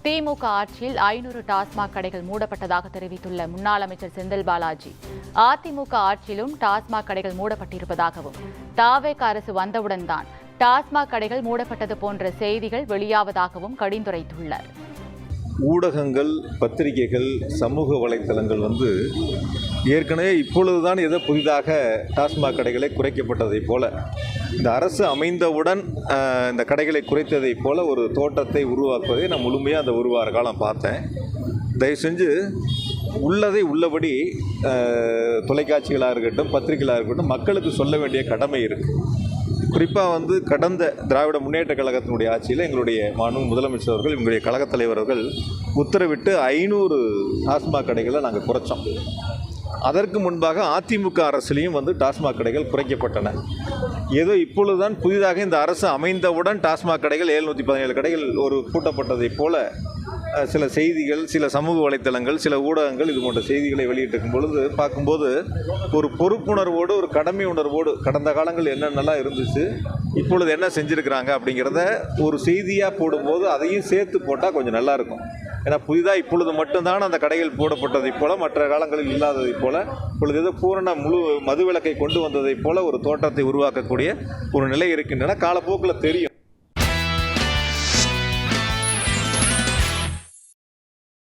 திமுக ஆட்சியில் 500 டாஸ்மாக் கடைகள் மூடப்பட்டதாக தெரிவித்துள்ள முன்னாள் அமைச்சர் செந்தில் பாலாஜி, அதிமுக ஆட்சியிலும் டாஸ்மாக் கடைகள் மூடப்பட்டிருப்பதாகவும், தாவேக அரசு வந்தவுடன் தான் டாஸ்மாக் கடைகள் மூடப்பட்டது போன்ற செய்திகள் வெளியாவதாகவும் கடிந்துரைத்துள்ளார். ஊடகங்கள், பத்திரிகைகள், சமூக வலைத்தளங்கள் ஏற்கனவே இப்பொழுதுதான் ஏதோ புதிதாக டாஸ்மாக் கடைகளை குறைக்கப்பட்டதைப் போல, இந்த அரசு அமைந்தவுடன் இந்த கடைகளை குறைத்ததைப் போல ஒரு தோற்றத்தை உருவாக்குவதை நான் முழுமையாக அந்த ஒரு வார காலம் பார்த்தேன். தயவு செஞ்சு உள்ளதை உள்ளபடி தொலைக்காட்சிகளாக இருக்கட்டும், பத்திரிகைகளாக இருக்கட்டும், மக்களுக்கு சொல்ல வேண்டிய கடமை இருக்குது. குறிப்பாக கடந்த திராவிட முன்னேற்ற கழகத்தினுடைய ஆட்சியில் எங்களுடைய மாண்பு முதலமைச்சர் அவர்கள், எங்களுடைய கழகத் தலைவர்கள் உத்தரவிட்டு 500 டாஸ்மாக் கடைகளை நாங்கள் குறைச்சோம். அதற்கு முன்பாக அதிமுக அரசுலேயும் டாஸ்மாக் கடைகள் குறைக்கப்பட்டன. ஏதோ இப்பொழுதுதான் புதிதாக இந்த அரசு அமைந்தவுடன் டாஸ்மாக் கடைகள் 717 கடைகள் கூட்டப்பட்டதைப் போல சில செய்திகள், சில சமூக வலைத்தளங்கள், சில ஊடகங்கள் இது போன்ற செய்திகளை வெளியிட்டிருக்கும் பொழுது பார்க்கும்போது ஒரு பொறுப்புணர்வோடு, ஒரு கடமை உணர்வோடு கடந்த காலங்கள் என்னென்னலாம் இருந்துச்சு, இப்பொழுது என்ன செஞ்சுருக்கிறாங்க அப்படிங்கிறத ஒரு செய்தியாக போடும்போது அதையும் சேர்த்து போட்டால் கொஞ்சம் நல்லாயிருக்கும். ஏன்னா புதிதாக இப்பொழுது மட்டும்தான் அந்த கடைகள் போடப்பட்டதைப் போல, மற்ற காலங்களில் இல்லாததைப் போல, இப்பொழுது ஏதோ பூரண முழு மதுவிலக்கை கொண்டு வந்ததைப் போல ஒரு தோற்றத்தை உருவாக்கக்கூடிய ஒரு நிலை இருக்கின்றன. காலப்போக்கில் தெரியும்.